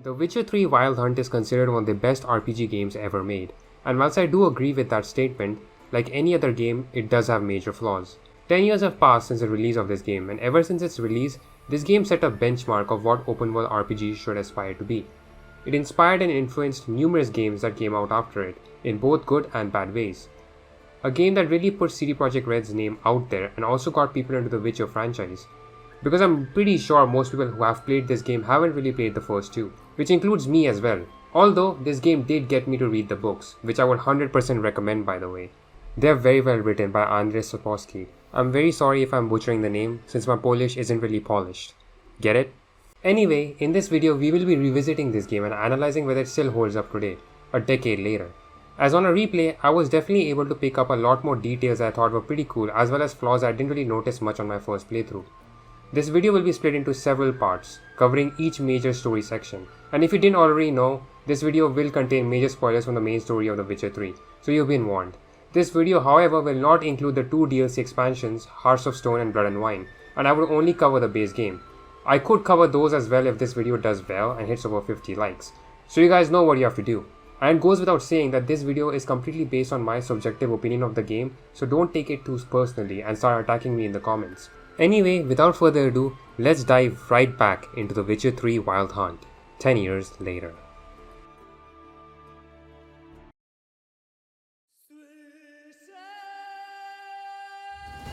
The Witcher 3 Wild Hunt is considered one of the best RPG games ever made, and whilst I do agree with that statement, like any other game, it does have major flaws. 10 years have passed since the release of this game, and ever since its release, this game set a benchmark of what open world RPGs should aspire to be. It inspired and influenced numerous games that came out after it, in both good and bad ways. A game that really put CD PROJEKT Reds' name out there and also got people into the Witcher franchise. Because I'm pretty sure most people who have played this game haven't really played the first two, which includes me as well. Although, this game did get me to read the books, which I would 100% recommend by the way. They are very well written by Andrzej Sapkowski. I'm very sorry if I'm butchering the name, since my Polish isn't really polished. Get it? Anyway, in this video we will be revisiting this game and analyzing whether it still holds up today, a decade later. As on a replay, I was definitely able to pick up a lot more details I thought were pretty cool, as well as flaws I didn't really notice much on my first playthrough. This video will be split into several parts, covering each major story section. And if you didn't already know, this video will contain major spoilers from the main story of The Witcher 3, so you've been warned. This video, however, will not include the two DLC expansions, Hearts of Stone and Blood and Wine, and I will only cover the base game. I could cover those as well if this video does well and hits over 50 likes, so you guys know what you have to do. And it goes without saying that this video is completely based on my subjective opinion of the game, so don't take it too personally and start attacking me in the comments. Anyway, without further ado, let's dive right back into The Witcher 3 Wild Hunt, 10 years later.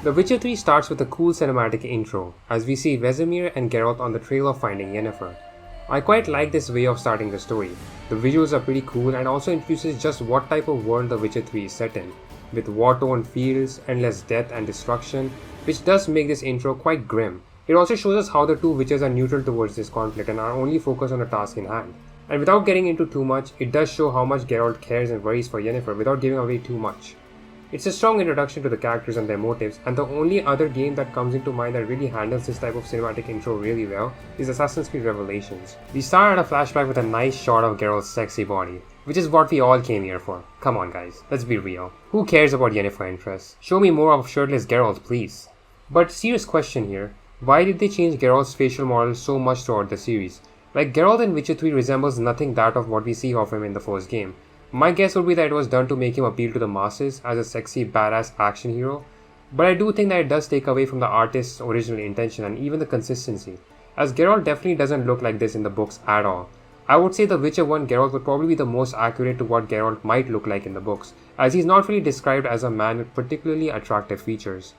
The Witcher 3 starts with a cool cinematic intro, as we see Vesemir and Geralt on the trail of finding Yennefer. I quite like this way of starting the story. The visuals are pretty cool and also introduces just what type of world The Witcher 3 is set in, with war-torn fields, endless death and destruction, which does make this intro quite grim. It also shows us how the two witches are neutral towards this conflict and are only focused on the task in hand. And without getting into too much, it does show how much Geralt cares and worries for Yennefer without giving away too much. It's a strong introduction to the characters and their motives, and the only other game that comes into mind that really handles this type of cinematic intro really well is Assassin's Creed Revelations. We start at a flashback with a nice shot of Geralt's sexy body, which is what we all came here for. Come on guys, let's be real. Who cares about Yennefer interests? Show me more of shirtless Geralt, please. But serious question here, why did they change Geralt's facial model so much throughout the series? Like, Geralt in Witcher 3 resembles nothing that of what we see of him in the first game. My guess would be that it was done to make him appeal to the masses as a sexy badass action hero, but I do think that it does take away from the artist's original intention and even the consistency, as Geralt definitely doesn't look like this in the books at all. I would say the Witcher 1 Geralt would probably be the most accurate to what Geralt might look like in the books, as he's not really described as a man with particularly attractive features.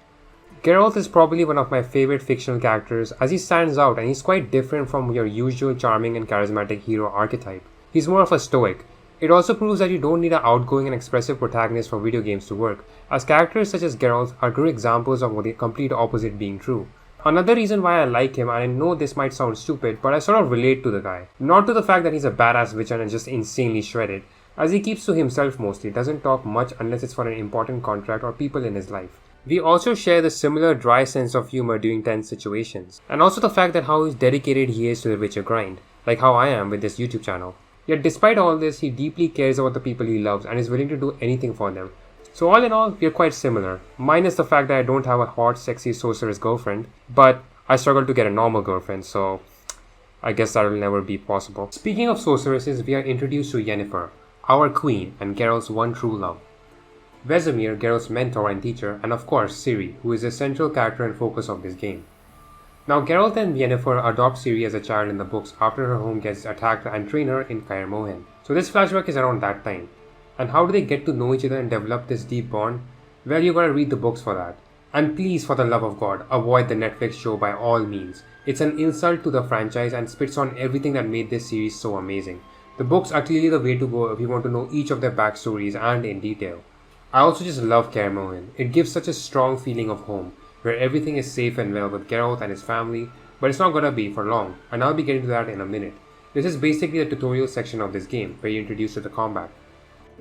Geralt is probably one of my favorite fictional characters as he stands out and he's quite different from your usual charming and charismatic hero archetype. He's more of a stoic. It also proves that you don't need an outgoing and expressive protagonist for video games to work, as characters such as Geralt are good examples of the complete opposite being true. Another reason why I like him, and I know this might sound stupid, but I sort of relate to the guy. Not to the fact that he's a badass witcher and just insanely shredded, as he keeps to himself mostly, doesn't talk much unless it's for an important contract or people in his life. We also share the similar dry sense of humor during tense situations, and also the fact that how dedicated he is to the Witcher grind, like how I am with this YouTube channel. Yet despite all this, he deeply cares about the people he loves and is willing to do anything for them. So all in all, we are quite similar, minus the fact that I don't have a hot, sexy sorceress girlfriend, but I struggle to get a normal girlfriend, so I guess that will never be possible. Speaking of sorceresses, we are introduced to Yennefer, our queen and Geralt's one true love. Vesemir, Geralt's mentor and teacher, and of course Ciri, who is the central character and focus of this game. Now Geralt and Yennefer adopt Ciri as a child in the books after her home gets attacked and train her in Kaer Morhan. So this flashback is around that time. And how do they get to know each other and develop this deep bond? Well, you gotta read the books for that. And please, for the love of God, avoid the Netflix show by all means. It's an insult to the franchise and spits on everything that made this series so amazing. The books are clearly the way to go if you want to know each of their backstories and in detail. I also just love Kaer Morhen. It gives such a strong feeling of home, where everything is safe and well with Geralt and his family, but it's not gonna be for long, and I'll be getting to that in a minute. This is basically the tutorial section of this game, where you're introduced to the combat.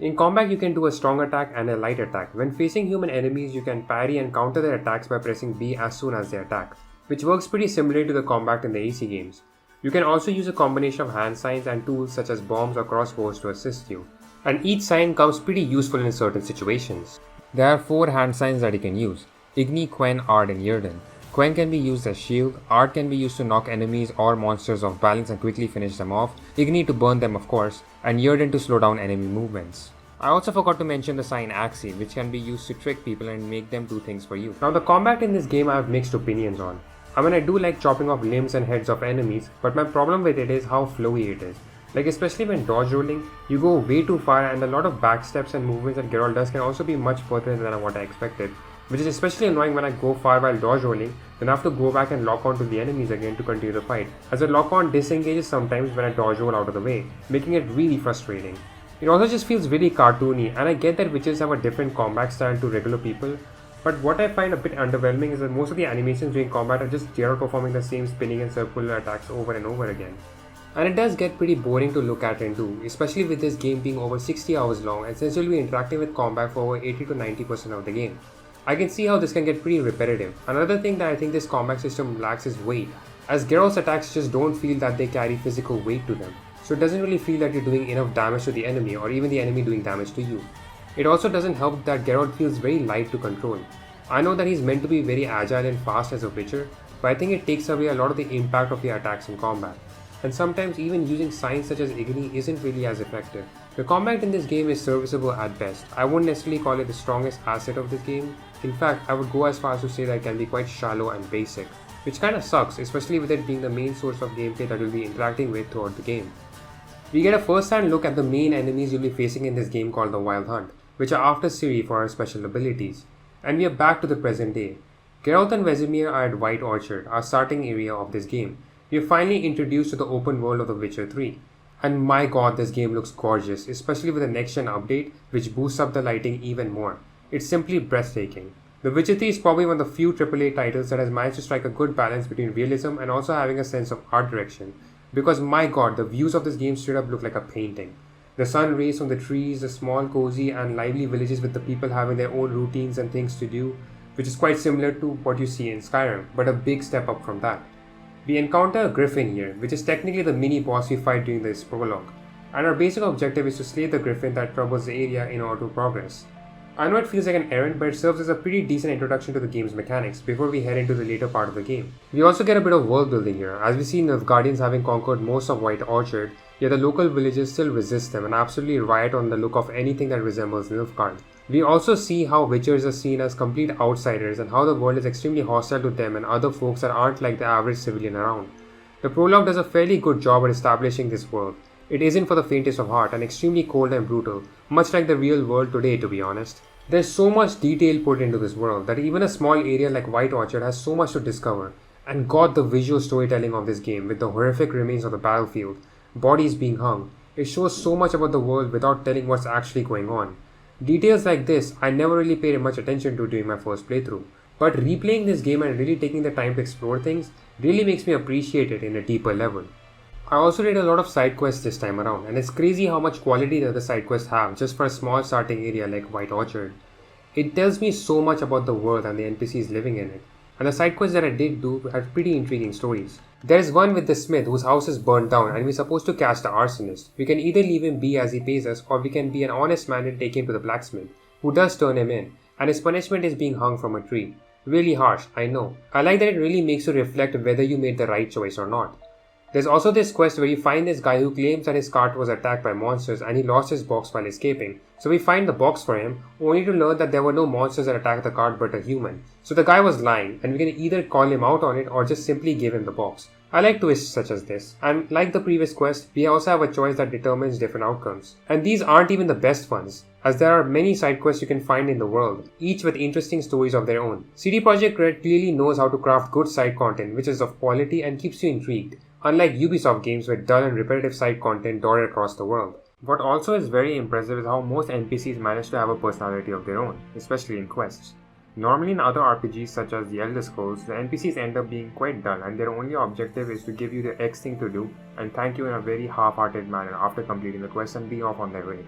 In combat, you can do a strong attack and a light attack. When facing human enemies, you can parry and counter their attacks by pressing B as soon as they attack, which works pretty similarly to the combat in the AC games. You can also use a combination of hand signs and tools such as bombs or crossbows to assist you, and each sign comes pretty useful in certain situations. There are 4 hand signs that you can use: Igni, Quen, Ard and Yrden, Quen can be used as shield, Art can be used to knock enemies or monsters off balance and quickly finish them off, Igni to burn them of course, and Yrden to slow down enemy movements. I also forgot to mention the sign Axie, which can be used to trick people and make them do things for you. Now the combat in this game I have mixed opinions on. I mean, I do like chopping off limbs and heads of enemies, but my problem with it is how flowy it is. Like especially when dodge rolling, you go way too far and a lot of backsteps and movements that Geralt does can also be much further than what I expected. Which is especially annoying when I go far while dodge rolling, then I have to go back and lock onto the enemies again to continue the fight, as the lock on disengages sometimes when I dodge roll out of the way, making it really frustrating. It also just feels really cartoony, and I get that witches have a different combat style to regular people, but what I find a bit underwhelming is that most of the animations during combat are just Geralt performing the same spinning and circular attacks over and over again. And it does get pretty boring to look at and do, especially with this game being over 60 hours long and since you'll be interacting with combat for over 80 to 90% of the game. I can see how this can get pretty repetitive. Another thing that I think this combat system lacks is weight, as Geralt's attacks just don't feel that they carry physical weight to them, so it doesn't really feel that you're doing enough damage to the enemy or even the enemy doing damage to you. It also doesn't help that Geralt feels very light to control. I know that he's meant to be very agile and fast as a witcher, but I think it takes away a lot of the impact of the attacks in combat. And sometimes even using signs such as Igni isn't really as effective. The combat in this game is serviceable at best. I wouldn't necessarily call it the strongest asset of this game. In fact, I would go as far as to say that it can be quite shallow and basic, which kinda sucks, especially with it being the main source of gameplay that you'll be interacting with throughout the game. We get a first-hand look at the main enemies you'll be facing in this game called the Wild Hunt, which are after Ciri for her special abilities. And we are back to the present day. Geralt and Vesemir are at White Orchard, our starting area of this game. We are finally introduced to the open world of The Witcher 3. And my god, this game looks gorgeous, especially with the next gen update, which boosts up the lighting even more. It's simply breathtaking. The Witcher 3 is probably one of the few AAA titles that has managed to strike a good balance between realism and also having a sense of art direction. Because my god, the views of this game straight up look like a painting. The sun rays from the trees, the small, cozy and lively villages with the people having their own routines and things to do, which is quite similar to what you see in Skyrim, but a big step up from that. We encounter a griffin here, which is technically the mini boss we fight during this prologue, and our basic objective is to slay the griffin that troubles the area in order to progress. I know it feels like an errand, but it serves as a pretty decent introduction to the game's mechanics before we head into the later part of the game. We also get a bit of world building here, as we see Nilfgaardians having conquered most of White Orchard, yet the local villagers still resist them and absolutely riot on the look of anything that resembles Nilfgaard. We also see how witchers are seen as complete outsiders and how the world is extremely hostile to them and other folks that aren't like the average civilian around. The prologue does a fairly good job at establishing this world. It isn't for the faintest of heart and extremely cold and brutal, much like the real world today to be honest. There's so much detail put into this world that even a small area like White Orchard has so much to discover. And god, the visual storytelling of this game with the horrific remains of the battlefield, bodies being hung, it shows so much about the world without telling what's actually going on. Details like this I never really paid much attention to during my first playthrough, but replaying this game and really taking the time to explore things really makes me appreciate it in a deeper level. I also did a lot of side quests this time around, and it's crazy how much quality the other side quests have just for a small starting area like White Orchard. It tells me so much about the world and the NPCs living in it, and the side quests that I did do had pretty intriguing stories. There's one with the smith whose house is burnt down and we're supposed to catch the arsonist. We can either leave him be as he pays us, or we can be an honest man and take him to the blacksmith, who does turn him in, and his punishment is being hung from a tree. Really harsh, I know. I like that it really makes you reflect whether you made the right choice or not. There's also this quest where you find this guy who claims that his cart was attacked by monsters and he lost his box while escaping. So we find the box for him, only to learn that there were no monsters that attacked the cart but a human. So the guy was lying, and we can either call him out on it or just simply give him the box. I like twists such as this, and like the previous quest, we also have a choice that determines different outcomes. And these aren't even the best ones, as there are many side quests you can find in the world, each with interesting stories of their own. CD PROJEKT Red clearly knows how to craft good side content which is of quality and keeps you intrigued, unlike Ubisoft games with dull and repetitive side content dotted across the world. What also is very impressive is how most NPCs manage to have a personality of their own, especially in quests. Normally in other RPGs such as the Elder Scrolls, the NPCs end up being quite dull and their only objective is to give you the X thing to do and thank you in a very half-hearted manner after completing the quest and be off on their way.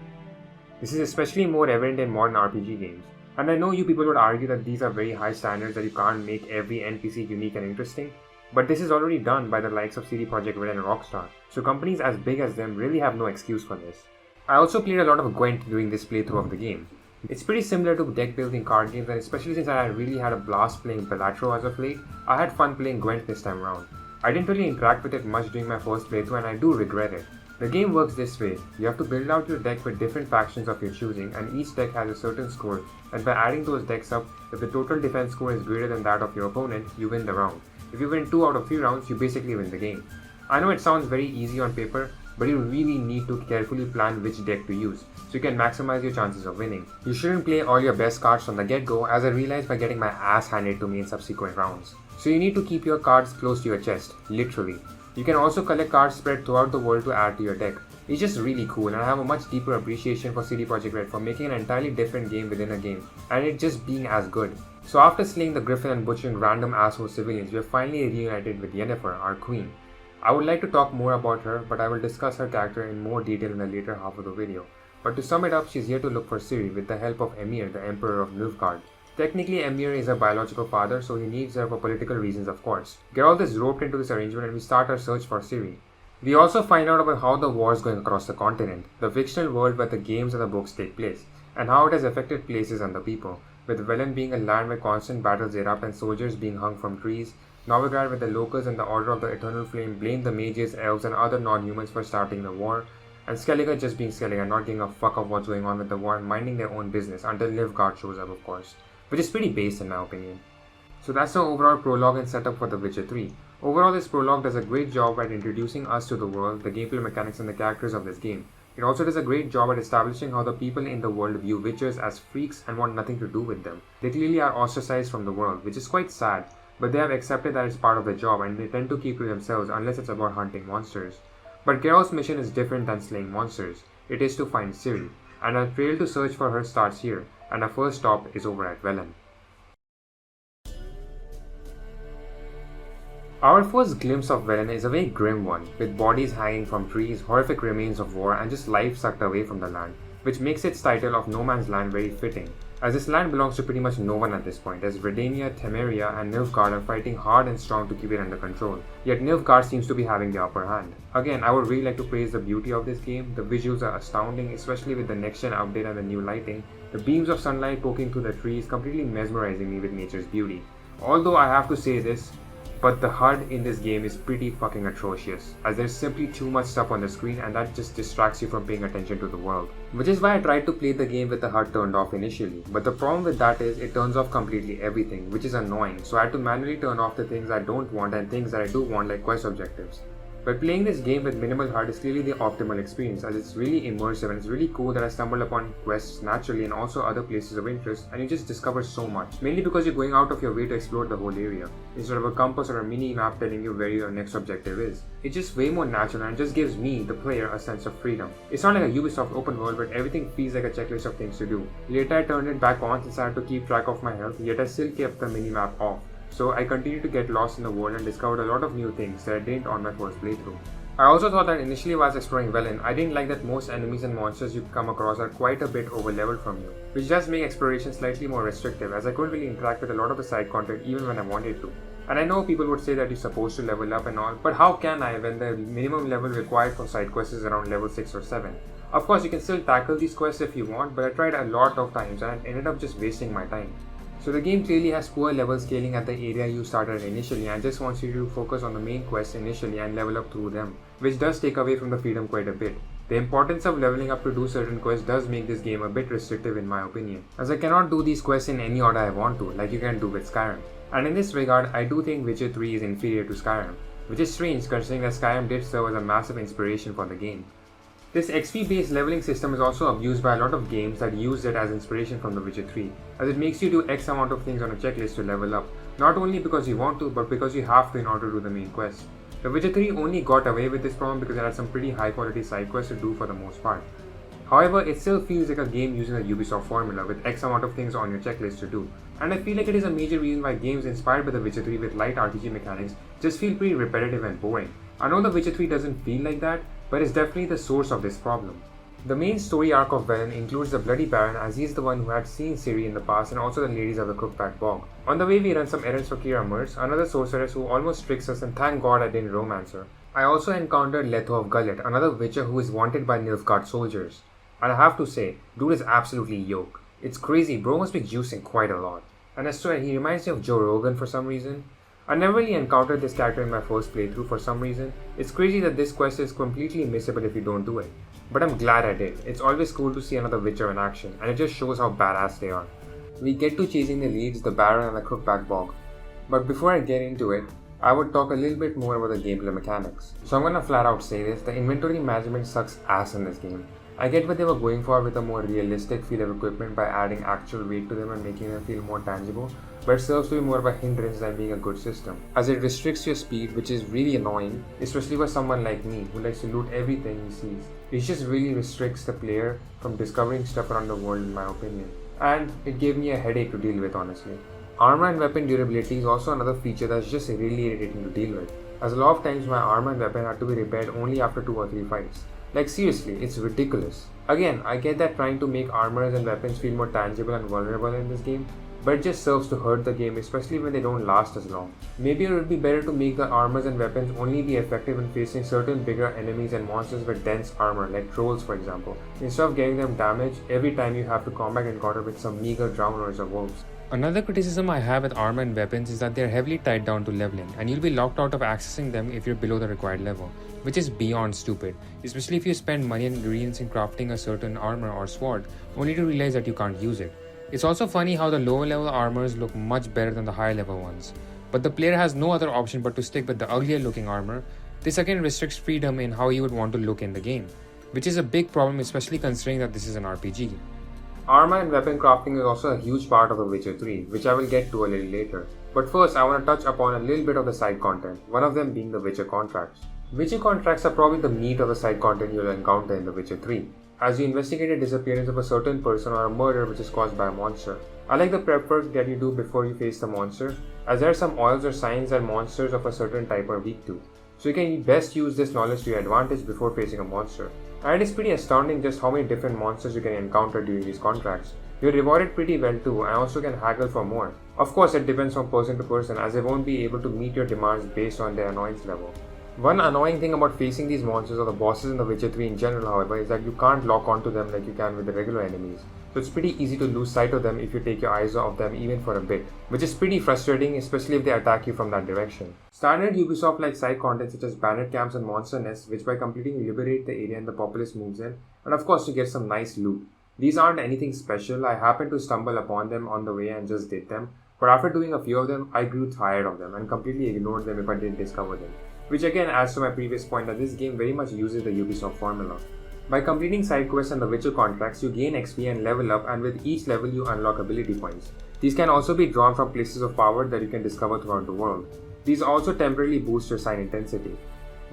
This is especially more evident in modern RPG games. And I know you people would argue that these are very high standards, that you can't make every NPC unique and interesting, but this is already done by the likes of CD PROJEKT Red and Rockstar, so companies as big as them really have no excuse for this. I also played a lot of Gwent during this playthrough of the game. It's pretty similar to deck building card games, and especially since I really had a blast playing Bellatrix as of late, I had fun playing Gwent this time around. I didn't really interact with it much during my first playthrough and I do regret it. The game works this way: you have to build out your deck with different factions of your choosing, and each deck has a certain score, and by adding those decks up, if the total defense score is greater than that of your opponent, you win the round. If you win 2 out of 3 rounds, you basically win the game. I know it sounds very easy on paper, but you really need to carefully plan which deck to use, so you can maximize your chances of winning. You shouldn't play all your best cards from the get-go, as I realized by getting my ass handed to me in subsequent rounds. So you need to keep your cards close to your chest, literally. You can also collect cards spread throughout the world to add to your deck. It's just really cool, and I have a much deeper appreciation for CD PROJEKT Reds for making an entirely different game within a game, and it just being as good. So after slaying the Griffin and butchering random asshole civilians, we are finally reunited with Yennefer, our queen. I would like to talk more about her, but I will discuss her character in more detail in the later half of the video. But to sum it up, she's here to look for Ciri with the help of Emir, the Emperor of Nilfgaard. Technically, Emir is her biological father, so he needs her for political reasons, of course. Geralt is roped into this arrangement and we start our search for Ciri. We also find out about how the war is going across the continent, the fictional world where the games and the books take place, and how it has affected places and the people, with Velen being a land where constant battles erupt and soldiers being hung from trees, Novigrad where the locals and the Order of the Eternal Flame blame the mages, elves and other non-humans for starting the war, and Skellige just being Skellige and not giving a fuck of what's going on with the war and minding their own business until Nilfgaard shows up, of course, which is pretty base in my opinion. So that's the overall prologue and setup for The Witcher 3. Overall, this prologue does a great job at introducing us to the world, the gameplay mechanics and the characters of this game. It also does a great job at establishing how the people in the world view Witchers as freaks and want nothing to do with them. They clearly are ostracized from the world, which is quite sad, but they have accepted that it's part of the job and they tend to keep to themselves unless it's about hunting monsters. But Geralt's mission is different than slaying monsters. It is to find Ciri, and our trail to search for her starts here, and our first stop is over at Velen. Our first glimpse of Velen is a very grim one, with bodies hanging from trees, horrific remains of war, and just life sucked away from the land, which makes its title of No Man's Land very fitting, as this land belongs to pretty much no one at this point, as Redania, Temeria, and Nilfgaard are fighting hard and strong to keep it under control, yet Nilfgaard seems to be having the upper hand. Again, I would really like to praise the beauty of this game. The visuals are astounding, especially with the next-gen update and the new lighting. The beams of sunlight poking through the trees completely mesmerizing me with nature's beauty. Although I have to say this, but the HUD in this game is pretty fucking atrocious, as there's simply too much stuff on the screen and that just distracts you from paying attention to the world. Which is why I tried to play the game with the HUD turned off initially, but the problem with that is it turns off completely everything, which is annoying, so I had to manually turn off the things I don't want and things that I do want, like quest objectives. But playing this game with minimal HUD is clearly the optimal experience, as it's really immersive and it's really cool that I stumbled upon quests naturally and also other places of interest, and you just discover so much, mainly because you're going out of your way to explore the whole area, instead of a compass or a mini map telling you where your next objective is. It's just way more natural and just gives me, the player, a sense of freedom. It's not like a Ubisoft open world where everything feels like a checklist of things to do. Later I turned it back on since I had to keep track of my health, yet I still kept the mini map off. So I continued to get lost in the world and discovered a lot of new things that I didn't on my first playthrough. I also thought that initially while exploring Velen, I didn't like that most enemies and monsters you come across are quite a bit over leveled from you, which does make exploration slightly more restrictive, as I couldn't really interact with a lot of the side content even when I wanted to. And I know people would say that you're supposed to level up and all, but how can I when the minimum level required for side quests is around level 6 or 7? Of course you can still tackle these quests if you want, but I tried a lot of times and ended up just wasting my time. So the game clearly has poor level scaling at the area you started initially and just wants you to focus on the main quests initially and level up through them, which does take away from the freedom quite a bit. The importance of leveling up to do certain quests does make this game a bit restrictive in my opinion, as I cannot do these quests in any order I want to, like you can do with Skyrim. And in this regard, I do think Witcher 3 is inferior to Skyrim, which is strange considering that Skyrim did serve as a massive inspiration for the game. This XP based leveling system is also abused by a lot of games that use it as inspiration from The Witcher 3, as it makes you do X amount of things on a checklist to level up, not only because you want to, but because you have to in order to do the main quest. The Witcher 3 only got away with this problem because it had some pretty high quality side quests to do for the most part. However, it still feels like a game using the Ubisoft formula with X amount of things on your checklist to do, and I feel like it is a major reason why games inspired by The Witcher 3 with light RPG mechanics just feel pretty repetitive and boring. I know The Witcher 3 doesn't feel like that, but it's definitely the source of this problem. The main story arc of Velen includes the Bloody Baron, as he's the one who had seen Ciri in the past, and also the ladies of the Crookback Bog. On the way we run some errands for Kira Merz, another sorceress who almost tricks us, and thank god I didn't romance her. I also encountered Leto of Gullet, another Witcher who is wanted by Nilfgaard soldiers. And I have to say, dude is absolutely yoke. It's crazy, bro must be juicing quite a lot. And I swear, he reminds me of Joe Rogan for some reason. I never really encountered this character in my first playthrough for some reason. It's crazy that this quest is completely missable if you don't do it. But I'm glad I did. It's always cool to see another Witcher in action, and it just shows how badass they are. We get to chasing the leads, the Baron and the Crookback Bog. But before I get into it, I would talk a little bit more about the gameplay mechanics. So I'm gonna flat out say this, the inventory management sucks ass in this game. I get what they were going for with a more realistic feel of equipment by adding actual weight to them and making them feel more tangible, but it serves to be more of a hindrance than being a good system, as it restricts your speed, which is really annoying, especially for someone like me who likes to loot everything he sees. It just really restricts the player from discovering stuff around the world in my opinion, and it gave me a headache to deal with honestly. Armor and weapon durability is also another feature that's just really irritating to deal with, as a lot of times my armor and weapon had to be repaired only after 2 or 3 fights. Like seriously, it's ridiculous. Again, I get that trying to make armors and weapons feel more tangible and vulnerable in this game, but it just serves to hurt the game, especially when they don't last as long. Maybe it would be better to make the armors and weapons only be effective in facing certain bigger enemies and monsters with dense armor, like trolls for example, instead of getting them damage every time you have to combat encounter with some meager drowners or wolves. Another criticism I have with armor and weapons is that they are heavily tied down to leveling, and you'll be locked out of accessing them if you're below the required level, which is beyond stupid, especially if you spend money and ingredients in crafting a certain armor or sword, only to realize that you can't use it. It's also funny how the lower level armors look much better than the higher level ones, but the player has no other option but to stick with the uglier looking armor. This again restricts freedom in how you would want to look in the game, which is a big problem especially considering that this is an RPG. Armor and weapon crafting is also a huge part of The Witcher 3, which I will get to a little later. But first, I want to touch upon a little bit of the side content, one of them being the Witcher contracts. Witcher contracts are probably the meat of the side content you'll encounter in The Witcher 3, as you investigate the disappearance of a certain person or a murder which is caused by a monster. I like the prep work that you do before you face the monster, as there are some oils or signs that monsters of a certain type are weak to, so you can best use this knowledge to your advantage before facing a monster. And it is pretty astounding just how many different monsters you can encounter during these contracts. You're rewarded pretty well too, and also can haggle for more. Of course, it depends from person to person, as they won't be able to meet your demands based on their annoyance level. One annoying thing about facing these monsters or the bosses in The Witcher 3 in general, however, is that you can't lock onto them like you can with the regular enemies. So it's pretty easy to lose sight of them if you take your eyes off them even for a bit, which is pretty frustrating, especially if they attack you from that direction. Standard Ubisoft-like side content such as bandit camps and monster nests, which by completing you liberate the area and the populace moves in, and of course you get some nice loot. These aren't anything special, I happened to stumble upon them on the way and just did them, but after doing a few of them, I grew tired of them and completely ignored them if I didn't discover them. Which again adds to my previous point that this game very much uses the Ubisoft formula. By completing side quests and the Witcher contracts, you gain XP and level up, and with each level you unlock ability points. These can also be drawn from places of power that you can discover throughout the world. These also temporarily boost your sign intensity.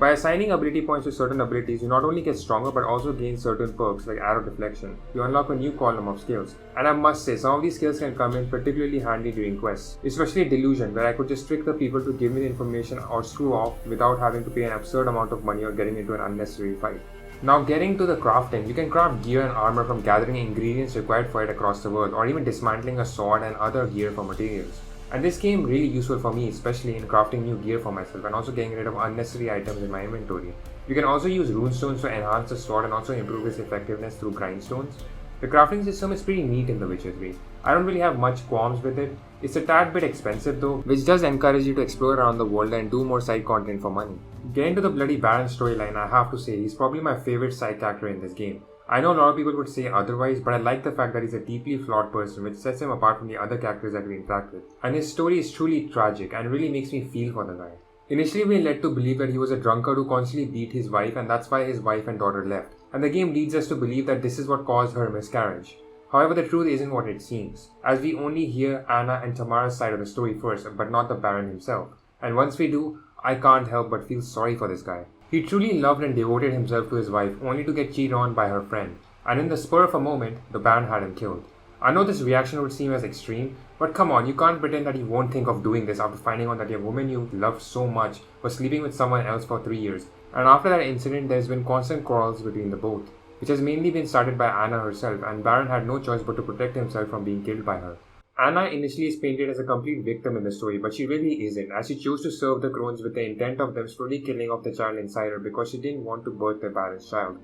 By assigning ability points to certain abilities, you not only get stronger but also gain certain perks like arrow deflection. You unlock a new column of skills. And I must say, some of these skills can come in particularly handy during quests, especially Delusion, where I could just trick the people to give me the information or screw off without having to pay an absurd amount of money or getting into an unnecessary fight. Now getting to the crafting, you can craft gear and armor from gathering ingredients required for it across the world, or even dismantling a sword and other gear for materials. And this came really useful for me, especially in crafting new gear for myself and also getting rid of unnecessary items in my inventory. You can also use runestones to enhance the sword and also improve its effectiveness through grindstones. The crafting system is pretty neat in The Witcher 3. I don't really have much qualms with it. It's a tad bit expensive though, which does encourage you to explore around the world and do more side content for money. Getting to the bloody Baron storyline, I have to say he's probably my favorite side character in this game. I know a lot of people would say otherwise, but I like the fact that he's a deeply flawed person, which sets him apart from the other characters that we interact with. And his story is truly tragic and really makes me feel for the guy. Initially we are led to believe that he was a drunkard who constantly beat his wife, and that's why his wife and daughter left. And the game leads us to believe that this is what caused her miscarriage. However, the truth isn't what it seems, as we only hear Anna and Tamara's side of the story first, but not the Baron himself. And once we do, I can't help but feel sorry for this guy. He truly loved and devoted himself to his wife, only to get cheated on by her friend. And in the spur of a moment, the Baron had him killed. I know this reaction would seem as extreme, but come on, you can't pretend that you won't think of doing this after finding out that your woman you loved so much was sleeping with someone else for 3 years. And after that incident, there's been constant quarrels between the both, which has mainly been started by Anna herself, and Baron had no choice but to protect himself from being killed by her. Anna initially is painted as a complete victim in the story, but she really isn't, as she chose to serve the crones with the intent of them slowly killing off the child inside her because she didn't want to birth the Baron's child.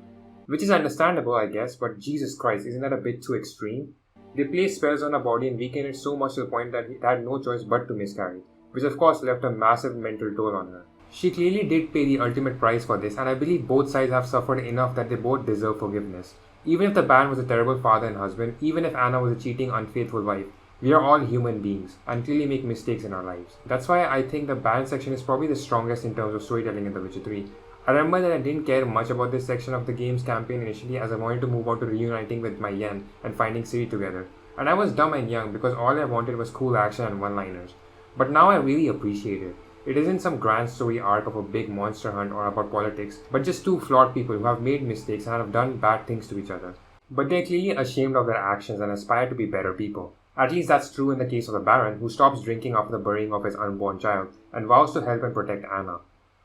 Which is understandable, I guess, but Jesus Christ, isn't that a bit too extreme? They placed spells on her body and weakened it so much to the point that it had no choice but to miscarry, which of course left a massive mental toll on her. She clearly did pay the ultimate price for this, and I believe both sides have suffered enough that they both deserve forgiveness. Even if the Baron was a terrible father and husband, even if Anna was a cheating, unfaithful wife, we are all human beings and clearly make mistakes in our lives. That's why I think the Baron section is probably the strongest in terms of storytelling in The Witcher 3. I remember that I didn't care much about this section of the game's campaign initially, as I wanted to move on to reuniting with my Yen and finding Ciri together. And I was dumb and young because all I wanted was cool action and one-liners. But now I really appreciate it. It isn't some grand story arc of a big monster hunt or about politics, but just two flawed people who have made mistakes and have done bad things to each other. But they're clearly ashamed of their actions and aspire to be better people. At least that's true in the case of the Baron, who stops drinking after the burying of his unborn child and vows to help and protect Anna.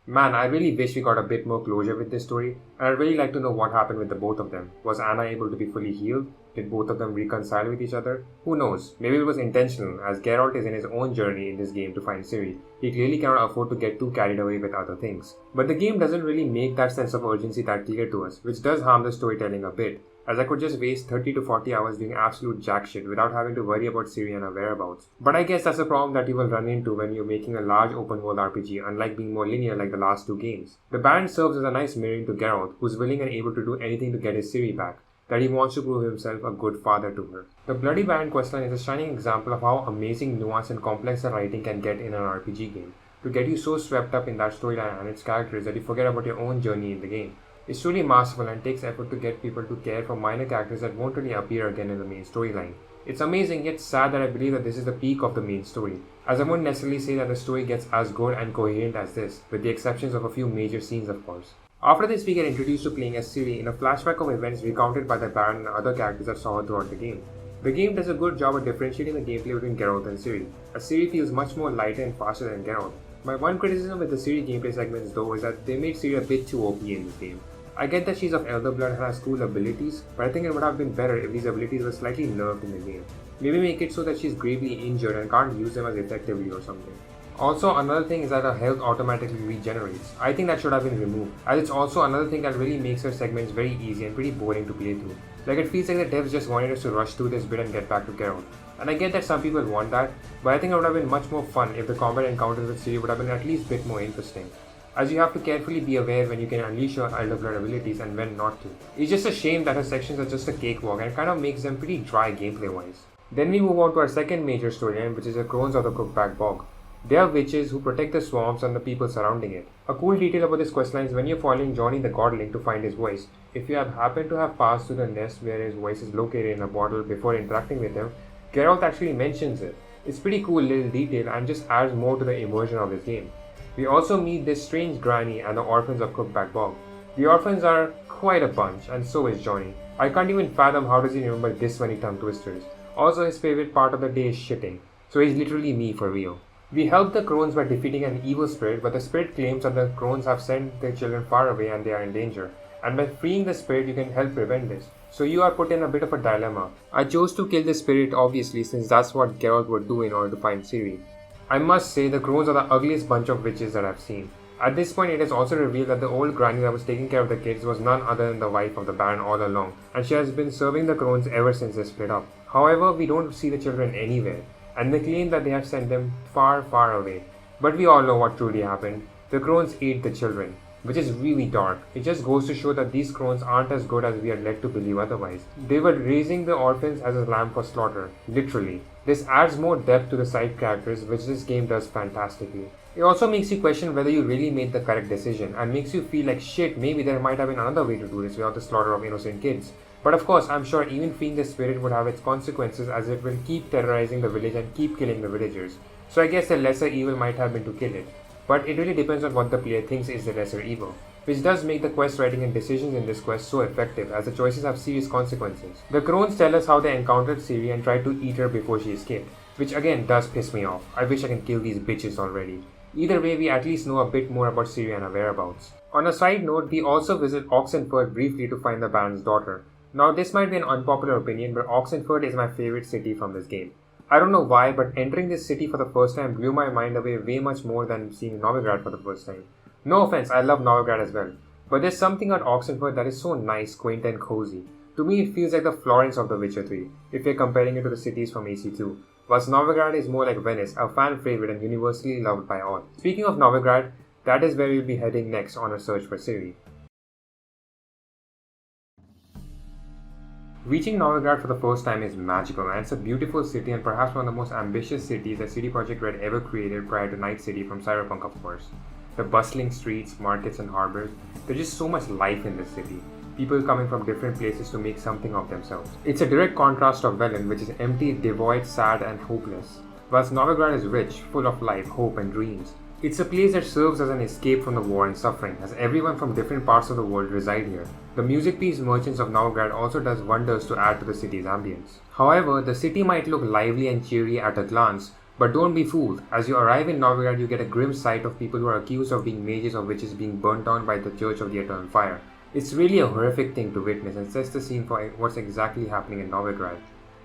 Man, I really wish we got a bit more closure with this story, and I'd really like to know what happened with the both of them. Was Anna able to be fully healed? Did both of them reconcile with each other? Who knows? Maybe it was intentional, as Geralt is in his own journey in this game to find Ciri. He clearly cannot afford to get too carried away with other things. But the game doesn't really make that sense of urgency that clear to us, which does harm the storytelling a bit, as I could just waste 30 to 40 hours doing absolute jack shit without having to worry about Ciri and her whereabouts. But I guess that's a problem that you will run into when you're making a large open world RPG, unlike being more linear like the last two games. The Baron serves as a nice mirroring to Geralt, who's willing and able to do anything to get his Ciri back, that he wants to prove himself a good father to her. The Bloody Baron questline is a shining example of how amazing, nuanced and complex the writing can get in an RPG game, to get you so swept up in that storyline and its characters that you forget about your own journey in the game. It's truly masterful and takes effort to get people to care for minor characters that won't really appear again in the main storyline. It's amazing yet sad that I believe that this is the peak of the main story, as I wouldn't necessarily say that the story gets as good and coherent as this, with the exceptions of a few major scenes of course. After this we get introduced to playing as Ciri in a flashback of events recounted by the Baron and other characters that saw her throughout the game. The game does a good job of differentiating the gameplay between Geralt and Ciri, as Ciri feels much more lighter and faster than Geralt. My one criticism with the Ciri gameplay segments though is that they made Ciri a bit too OP in this game. I get that she's of elder blood and has cool abilities, but I think it would have been better if these abilities were slightly nerfed in the game. Maybe make it so that she's gravely injured and can't use them as effectively or something. Also, another thing is that her health automatically regenerates. I think that should have been removed, as it's also another thing that really makes her segments very easy and pretty boring to play through. Like it feels like the devs just wanted us to rush through this bit and get back to Geralt. And I get that some people want that, but I think it would have been much more fun if the combat encounters with Ciri would have been at least a bit more interesting, as you have to carefully be aware when you can unleash your Elder Blood abilities and when not to. It's just a shame that her sections are just a cakewalk and it kind of makes them pretty dry gameplay wise. Then we move on to our second major storyline, which is the Crones of the Crookback Bog. They are witches who protect the swamps and the people surrounding it. A cool detail about this questline is when you're following Johnny the Godling to find his voice, if you have happened to have passed through the nest where his voice is located in a bottle before interacting with him, Geralt actually mentions it. It's pretty cool little detail and just adds more to the immersion of this game. We also meet this strange granny and the orphans of Crookback Bog. The orphans are quite a bunch, and so is Johnny. I can't even fathom how does he remember this many tongue twisters. Also, his favorite part of the day is shitting, so he's literally me for real. We help the crones by defeating an evil spirit, but the spirit claims that the crones have sent their children far away and they are in danger. And by freeing the spirit, you can help prevent this. So you are put in a bit of a dilemma. I chose to kill the spirit obviously, since that's what Geralt would do in order to find Ciri. I must say the crones are the ugliest bunch of witches that I've seen. At this point it is also revealed that the old granny that was taking care of the kids was none other than the wife of the Baron all along, and she has been serving the crones ever since they split up. However, we don't see the children anywhere, and they claim that they have sent them far, far away. But we all know what truly happened. The crones ate the children, which is really dark. It just goes to show that these crones aren't as good as we are led to believe otherwise. They were raising the orphans as a lamb for slaughter, literally. This adds more depth to the side characters, which this game does fantastically. It also makes you question whether you really made the correct decision, and makes you feel like shit, maybe there might have been another way to do this without the slaughter of innocent kids. But of course, I'm sure even freeing the spirit would have its consequences, as it will keep terrorizing the village and keep killing the villagers. So I guess the lesser evil might have been to kill it. But it really depends on what the player thinks is the lesser evil, which does make the quest writing and decisions in this quest so effective, as the choices have serious consequences. The crones tell us how they encountered Ciri and tried to eat her before she escaped, which again does piss me off. I wish I can kill these bitches already. Either way, we at least know a bit more about Ciri and her whereabouts. On a side note, we also visit Oxenford briefly to find the Baron's daughter. Now this might be an unpopular opinion, but Oxenford is my favorite city from this game. I don't know why, but entering this city for the first time blew my mind away way much more than seeing Novigrad for the first time. No offense, I love Novigrad as well, but there's something about Oxenford that is so nice, quaint and cozy. To me, it feels like the Florence of The Witcher 3, if you're comparing it to the cities from AC2, whilst Novigrad is more like Venice, a fan favorite and universally loved by all. Speaking of Novigrad, that is where we'll be heading next on our search for Ciri. Reaching Novigrad for the first time is magical, and it's a beautiful city and perhaps one of the most ambitious cities that CD PROJEKT Red ever created prior to Night City from Cyberpunk, of course. The bustling streets, markets and harbors, there's just so much life in this city. People coming from different places to make something of themselves. It's a direct contrast of Velen, which is empty, devoid, sad and hopeless, whilst Novigrad is rich, full of life, hope and dreams. It's a place that serves as an escape from the war and suffering, as everyone from different parts of the world reside here. The music piece Merchants of Novigrad also does wonders to add to the city's ambience. However, the city might look lively and cheery at a glance, but don't be fooled. As you arrive in Novigrad, you get a grim sight of people who are accused of being mages or witches being burnt down by the Church of the Eternal Fire. It's really a horrific thing to witness and sets the scene for what's exactly happening in Novigrad.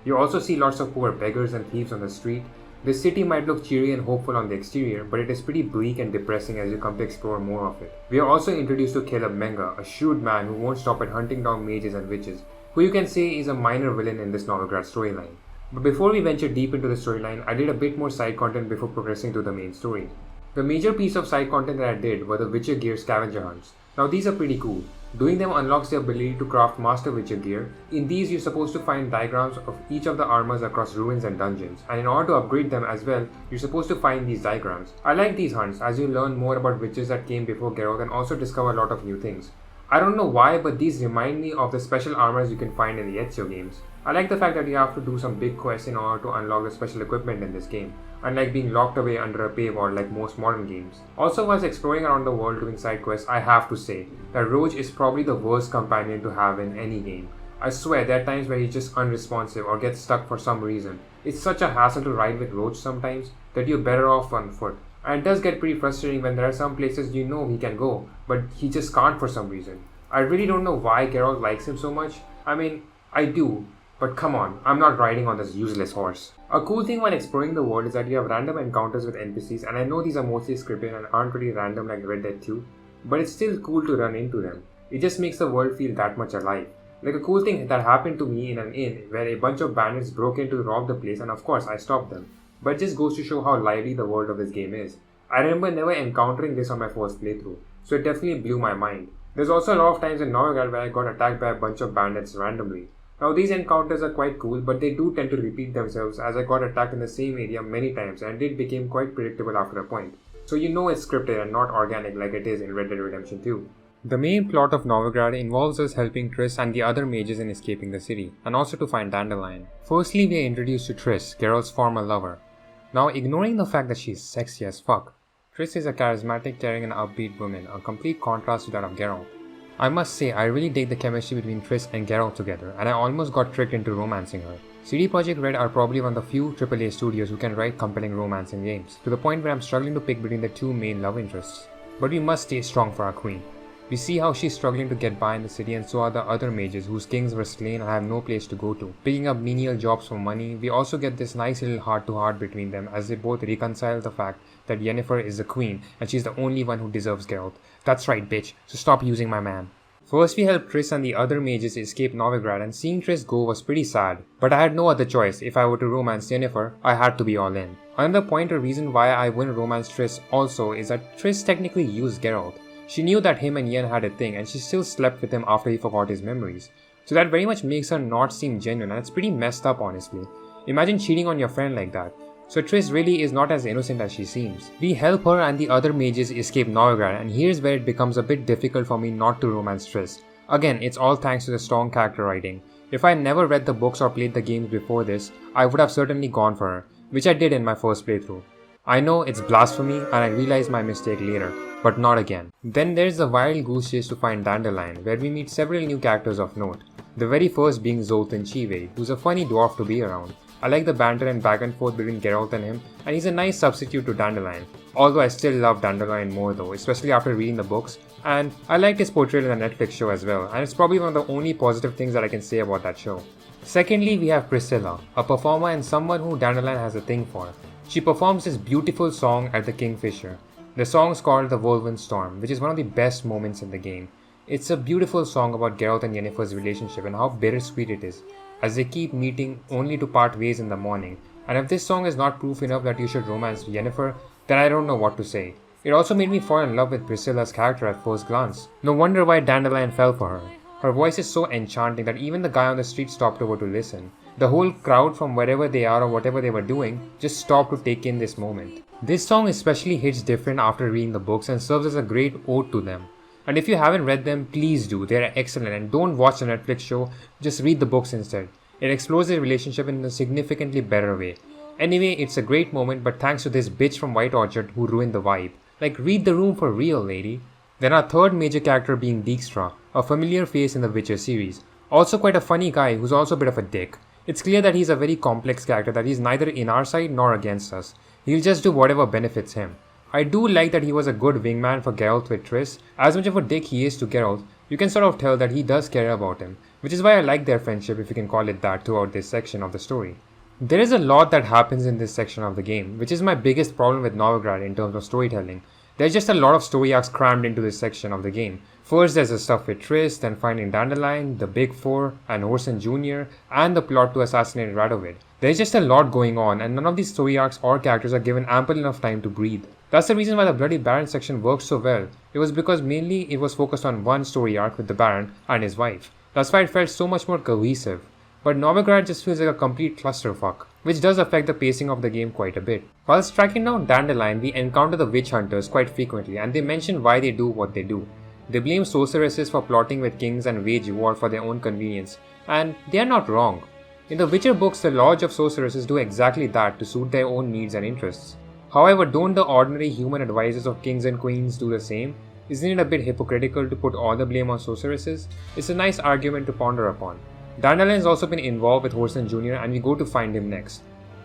You also see lots of poor beggars and thieves on the street. This city might look cheery and hopeful on the exterior, but it is pretty bleak and depressing as you come to explore more of it. We are also introduced to Caleb Menga, a shrewd man who won't stop at hunting down mages and witches, who you can say is a minor villain in this Novigrad storyline. But before we venture deep into the storyline, I did a bit more side content before progressing to the main story. The major piece of side content that I did were the Witcher gear scavenger hunts. Now these are pretty cool. Doing them unlocks the ability to craft Master Witcher gear. In these, you're supposed to find diagrams of each of the armors across ruins and dungeons, and in order to upgrade them as well, you're supposed to find these diagrams. I like these hunts as you learn more about witches that came before Geralt and also discover a lot of new things. I don't know why, but these remind me of the special armors you can find in the Ezio games. I like the fact that you have to do some big quests in order to unlock the special equipment in this game, unlike being locked away under a paywall like most modern games. Also, whilst exploring around the world doing side quests, I have to say that Roach is probably the worst companion to have in any game. I swear there are times where he's just unresponsive or gets stuck for some reason. It's such a hassle to ride with Roach sometimes that you're better off on foot. And it does get pretty frustrating when there are some places you know he can go, but he just can't for some reason. I really don't know why Geralt likes him so much. I mean, I do, but come on, I'm not riding on this useless horse. A cool thing while exploring the world is that you have random encounters with NPCs, and I know these are mostly scripted and aren't really random like Red Dead 2, but it's still cool to run into them. It just makes the world feel that much alive. Like a cool thing that happened to me in an inn where a bunch of bandits broke in to rob the place, and of course I stopped them. But it just goes to show how lively the world of this game is. I remember never encountering this on my first playthrough, so it definitely blew my mind. There's also a lot of times in Novigrad where I got attacked by a bunch of bandits randomly. Now these encounters are quite cool, but they do tend to repeat themselves as I got attacked in the same area many times and it became quite predictable after a point. So you know it's scripted and not organic like it is in Red Dead Redemption 2. The main plot of Novigrad involves us helping Triss and the other mages in escaping the city, and also to find Dandelion. Firstly, we are introduced to Triss, Geralt's former lover. Now ignoring the fact that she's sexy as fuck, Triss is a charismatic, caring and upbeat woman, a complete contrast to that of Geralt. I must say, I really dig the chemistry between Triss and Geralt together, and I almost got tricked into romancing her. CD PROJEKT Red are probably one of the few AAA studios who can write compelling romance in games, to the point where I'm struggling to pick between the two main love interests. But we must stay strong for our queen. We see how she's struggling to get by in the city, and so are the other mages whose kings were slain and have no place to go to. Picking up menial jobs for money, we also get this nice little heart-to-heart between them as they both reconcile the fact that Yennefer is the queen and she's the only one who deserves Geralt. That's right, bitch, so stop using my man. First we helped Triss and the other mages escape Novigrad, and seeing Triss go was pretty sad. But I had no other choice. If I were to romance Yennefer, I had to be all in. Another point or reason why I wouldn't romance Triss also is that Triss technically used Geralt. She knew that him and Yen had a thing, and she still slept with him after he forgot his memories. So that very much makes her not seem genuine, and it's pretty messed up honestly. Imagine cheating on your friend like that. So Triss really is not as innocent as she seems. We help her and the other mages escape Novigrad, and here's where it becomes a bit difficult for me not to romance Triss. Again, it's all thanks to the strong character writing. If I never read the books or played the games before this, I would have certainly gone for her, which I did in my first playthrough. I know it's blasphemy and I realized my mistake later, but not again. Then there's the wild goose chase to find Dandelion, where we meet several new characters of note. The very first being Zoltan Chive, who's a funny dwarf to be around. I like the banter and back and forth between Geralt and him, and he's a nice substitute to Dandelion. Although I still love Dandelion more though, especially after reading the books, and I liked his portrayal in the Netflix show as well, and it's probably one of the only positive things that I can say about that show. Secondly, we have Priscilla, a performer and someone who Dandelion has a thing for. She performs this beautiful song at the Kingfisher. The song is called The Wolven Storm, which is one of the best moments in the game. It's a beautiful song about Geralt and Yennefer's relationship and how bittersweet it is, as they keep meeting only to part ways in the morning. And if this song is not proof enough that you should romance Yennefer, then I don't know what to say. It also made me fall in love with Priscilla's character at first glance. No wonder why Dandelion fell for her. Her voice is so enchanting that even the guy on the street stopped over to listen. The whole crowd from wherever they are or whatever they were doing just stopped to take in this moment. This song especially hits different after reading the books and serves as a great ode to them. And if you haven't read them, please do. They are excellent, and don't watch the Netflix show, just read the books instead. It explores their relationship in a significantly better way. Anyway, it's a great moment, but thanks to this bitch from White Orchard who ruined the vibe. Like, read the room for real, lady. Then our third major character being Dijkstra, a familiar face in the Witcher series. Also quite a funny guy who's also a bit of a dick. It's clear that he's a very complex character, that he's neither in our side nor against us. He'll just do whatever benefits him. I do like that he was a good wingman for Geralt with Triss. As much of a dick he is to Geralt, you can sort of tell that he does care about him, which is why I like their friendship, if you can call it that, throughout this section of the story. There is a lot that happens in this section of the game, which is my biggest problem with Novigrad in terms of storytelling. There's just a lot of story arcs crammed into this section of the game. First there's the stuff with Triss, then finding Dandelion, the Big Four, and Orson Jr., and the plot to assassinate Radovid. There's just a lot going on, and none of these story arcs or characters are given ample enough time to breathe. That's the reason why the Bloody Baron section worked so well. It was because mainly it was focused on one story arc with the Baron and his wife. That's why it felt so much more cohesive. But Novigrad just feels like a complete clusterfuck, which does affect the pacing of the game quite a bit. Whilst tracking down Dandelion, we encounter the witch hunters quite frequently, and they mention why they do what they do. They blame sorceresses for plotting with kings and wage war for their own convenience, and they are not wrong. In the Witcher books, the Lodge of Sorceresses do exactly that to suit their own needs and interests. However, don't the ordinary human advisors of kings and queens do the same? Isn't it a bit hypocritical to put all the blame on sorceresses? It's a nice argument to ponder upon. Dandelion has also been involved with Horson Jr. and we go to find him next.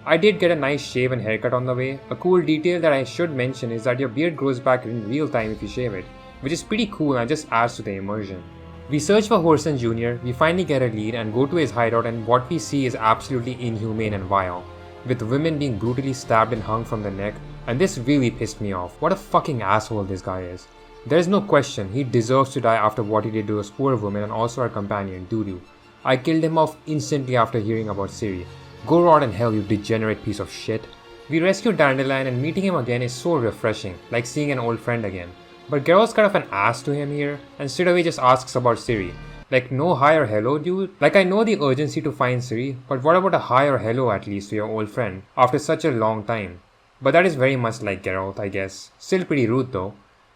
I did get a nice shave and haircut on the way. A cool detail that I should mention is that your beard grows back in real time if you shave it, which is pretty cool and just adds to the immersion. We search for Horson Jr., we finally get a lead and go to his hideout, and what we see is absolutely inhumane and vile, with women being brutally stabbed and hung from the neck, and this really pissed me off. What a fucking asshole this guy is. There's no question, he deserves to die after what he did to those poor women and also our companion, Dudu. I killed him off instantly after hearing about Ciri. Go rot in hell, you degenerate piece of shit. We rescue Dandelion and meeting him again is so refreshing, like seeing an old friend again. But Geralt's kind of an ass to him here, and straight away just asks about Ciri. Like, no hi or hello, dude? Like, I know the urgency to find Ciri, but what about a hi or hello at least to your old friend, after such a long time? But that is very much like Geralt, I guess. Still pretty rude though.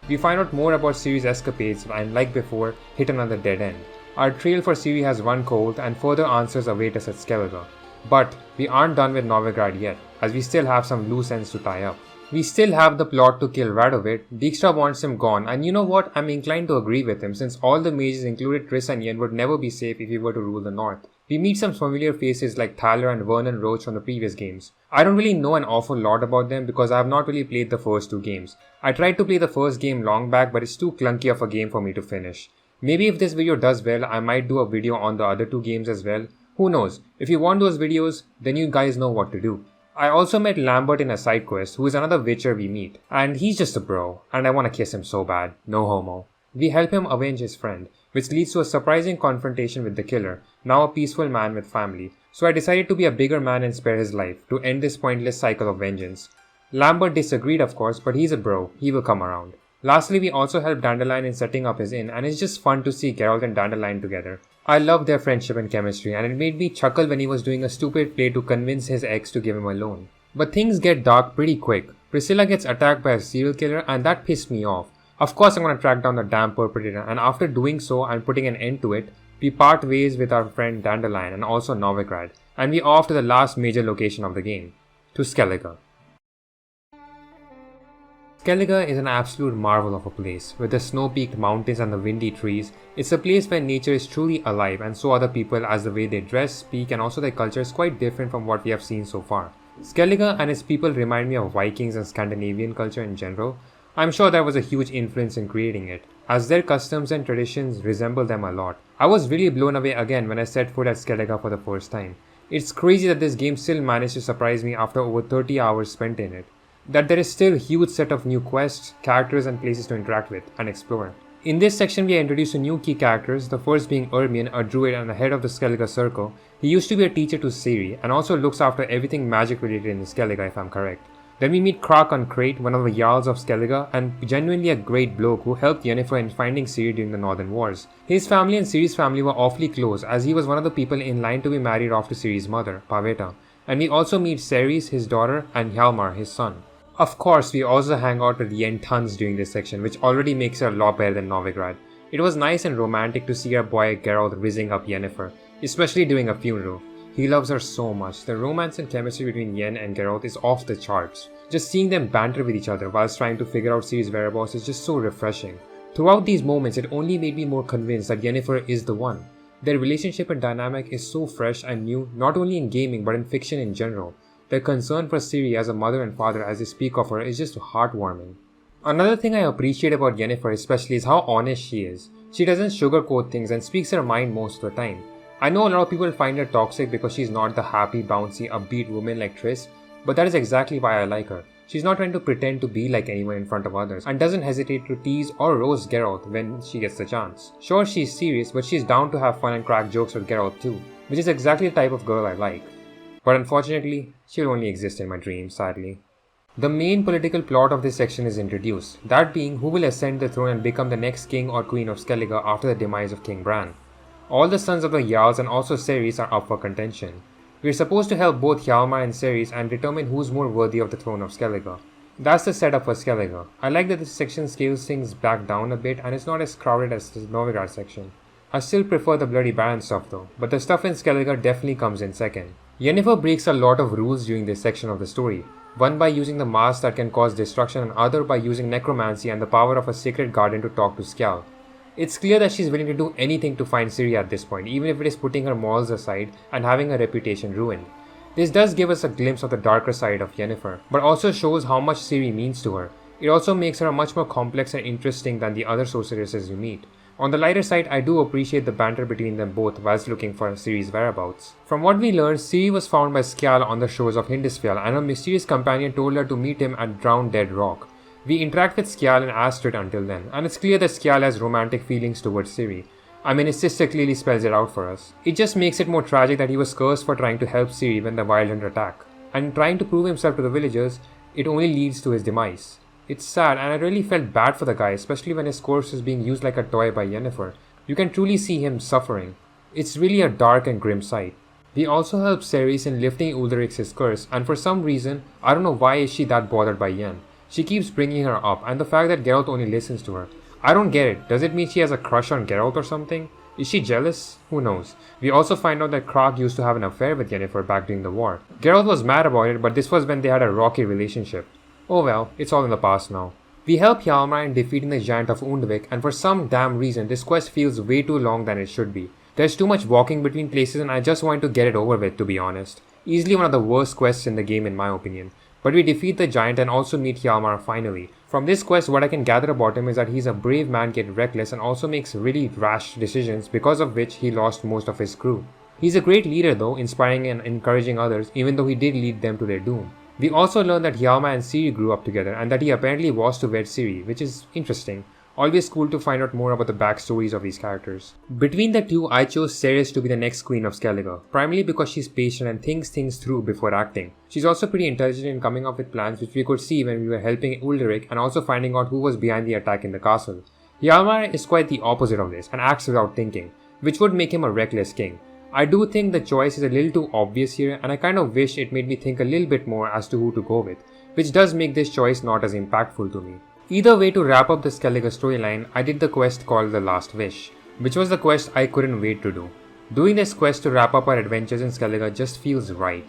We find out more about Ciri's escapades and, like before, hit another dead end. Our trail for Ciri has run cold and further answers await us at Skellige. But we aren't done with Novigrad yet, as we still have some loose ends to tie up. We still have the plot to kill Radovid. Dijkstra wants him gone, and you know what, I'm inclined to agree with him, since all the mages included Triss and Yen would never be safe if he were to rule the north. We meet some familiar faces like Thaler and Vernon Roach from the previous games. I don't really know an awful lot about them because I have not really played the first two games. I tried to play the first game long back, but it's too clunky of a game for me to finish. Maybe if this video does well, I might do a video on the other two games as well. Who knows? If you want those videos, then you guys know what to do. I also met Lambert in a side quest, who is another Witcher we meet. And he's just a bro, and I want to kiss him so bad. No homo. We help him avenge his friend, which leads to a surprising confrontation with the killer, now a peaceful man with family. So I decided to be a bigger man and spare his life, to end this pointless cycle of vengeance. Lambert disagreed of course, but he's a bro, he will come around. Lastly, we also help Dandelion in setting up his inn, and it's just fun to see Geralt and Dandelion together. I love their friendship and chemistry, and it made me chuckle when he was doing a stupid play to convince his ex to give him a loan. But things get dark pretty quick. Priscilla gets attacked by a serial killer, and that pissed me off. Of course I'm gonna track down the damn perpetrator, and after doing so and putting an end to it, we part ways with our friend Dandelion and also Novigrad, and we off to the last major location of the game, to Skellige. Skellige is an absolute marvel of a place. With the snow-peaked mountains and the windy trees, it's a place where nature is truly alive, and so are the people, as the way they dress, speak, and also their culture is quite different from what we have seen so far. Skellige and its people remind me of Vikings and Scandinavian culture in general. I'm sure there was a huge influence in creating it, as their customs and traditions resemble them a lot. I was really blown away again when I set foot at Skellige for the first time. It's crazy that this game still managed to surprise me after over 30 hours spent in it. That there is still a huge set of new quests, characters and places to interact with and explore. In this section, we are introduced to new key characters, the first being Ermion, a druid and the head of the Skellige Circle. He used to be a teacher to Ciri, and also looks after everything magic related in the Skellige if I'm correct. Then we meet Krak on Crate, one of the Jarls of Skellige, and genuinely a great bloke who helped Yennefer in finding Ciri during the Northern Wars. His family and Ciri's family were awfully close, as he was one of the people in line to be married off to Ciri's mother, Pavetta. And we also meet Ceres, his daughter, and Hjalmar, his son. Of course, we also hang out with Yen tons during this section, which already makes her a lot better than Novigrad. It was nice and romantic to see our boy Geralt rizzing up Yennefer, especially during a funeral. He loves her so much. The romance and chemistry between Yen and Geralt is off the charts. Just seeing them banter with each other whilst trying to figure out Ciri's whereabouts is just so refreshing. Throughout these moments, it only made me more convinced that Yennefer is the one. Their relationship and dynamic is so fresh and new, not only in gaming but in fiction in general. Their concern for Ciri as a mother and father as they speak of her is just heartwarming. Another thing I appreciate about Yennefer especially is how honest she is. She doesn't sugarcoat things and speaks her mind most of the time. I know a lot of people find her toxic because she's not the happy, bouncy, upbeat woman like Triss, but that is exactly why I like her. She's not trying to pretend to be like anyone in front of others, and doesn't hesitate to tease or roast Geralt when she gets the chance. Sure, she's serious, but she's down to have fun and crack jokes with Geralt too, which is exactly the type of girl I like. But unfortunately, she'll only exist in my dreams, sadly. The main political plot of this section is introduced, that being who will ascend the throne and become the next king or queen of Skellige after the demise of King Bran. All the sons of the Jarls and also Ceres are up for contention. We are supposed to help both Hjalmar and Ceres and determine who's more worthy of the throne of Skellige. That's the setup for Skellige. I like that this section scales things back down a bit and it's not as crowded as the Novigrad section. I still prefer the bloody Baron stuff though, but the stuff in Skellige definitely comes in second. Yennefer breaks a lot of rules during this section of the story. One by using the mask that can cause destruction and other by using necromancy and the power of a sacred garden to talk to Skjall. It's clear that she's willing to do anything to find Ciri at this point, even if it is putting her morals aside and having her reputation ruined. This does give us a glimpse of the darker side of Yennefer, but also shows how much Ciri means to her. It also makes her much more complex and interesting than the other sorceresses you meet. On the lighter side, I do appreciate the banter between them both whilst looking for Ciri's whereabouts. From what we learned, Ciri was found by Skjall on the shores of Hindisfjall and her mysterious companion told her to meet him at Drowned Dead Rock. We interact with Skjall and Astrid until then, and it's clear that Skjall has romantic feelings towards Ciri. I mean, his sister clearly spells it out for us. It just makes it more tragic that he was cursed for trying to help Ciri when the Wild Hunt attack. And in trying to prove himself to the villagers, it only leads to his demise. It's sad and I really felt bad for the guy, especially when his corpse is being used like a toy by Yennefer. You can truly see him suffering. It's really a dark and grim sight. We also help Ceres in lifting Ulric's curse, and for some reason, I don't know why is she that bothered by Yen. She keeps bringing her up, and the fact that Geralt only listens to her. I don't get it. Does it mean she has a crush on Geralt or something? Is she jealous? Who knows. We also find out that Krak used to have an affair with Yennefer back during the war. Geralt was mad about it, but this was when they had a rocky relationship. Oh well, it's all in the past now. We help Hjalmar in defeating the giant of Undvik, and for some damn reason this quest feels way too long than it should be. There's too much walking between places and I just want to get it over with, to be honest. Easily one of the worst quests in the game in my opinion. But we defeat the giant and also meet Hjalmar finally. From this quest, what I can gather about him is that he's a brave man yet reckless and also makes really rash decisions, because of which he lost most of his crew. He's a great leader though, inspiring and encouraging others, even though he did lead them to their doom. We also learn that Hjalmar and Ciri grew up together and that he apparently was to wed Ciri, which is interesting. Always cool to find out more about the backstories of these characters. Between the two, I chose Ceres to be the next queen of Skellige, primarily because she's patient and thinks things through before acting. She's also pretty intelligent in coming up with plans, which we could see when we were helping Ulric and also finding out who was behind the attack in the castle. Hjalmar is quite the opposite of this and acts without thinking, which would make him a reckless king. I do think the choice is a little too obvious here, and I kind of wish it made me think a little bit more as to who to go with, which does make this choice not as impactful to me. Either way, to wrap up the Skellige storyline, I did the quest called The Last Wish, which was the quest I couldn't wait to do. Doing this quest to wrap up our adventures in Skellige just feels right.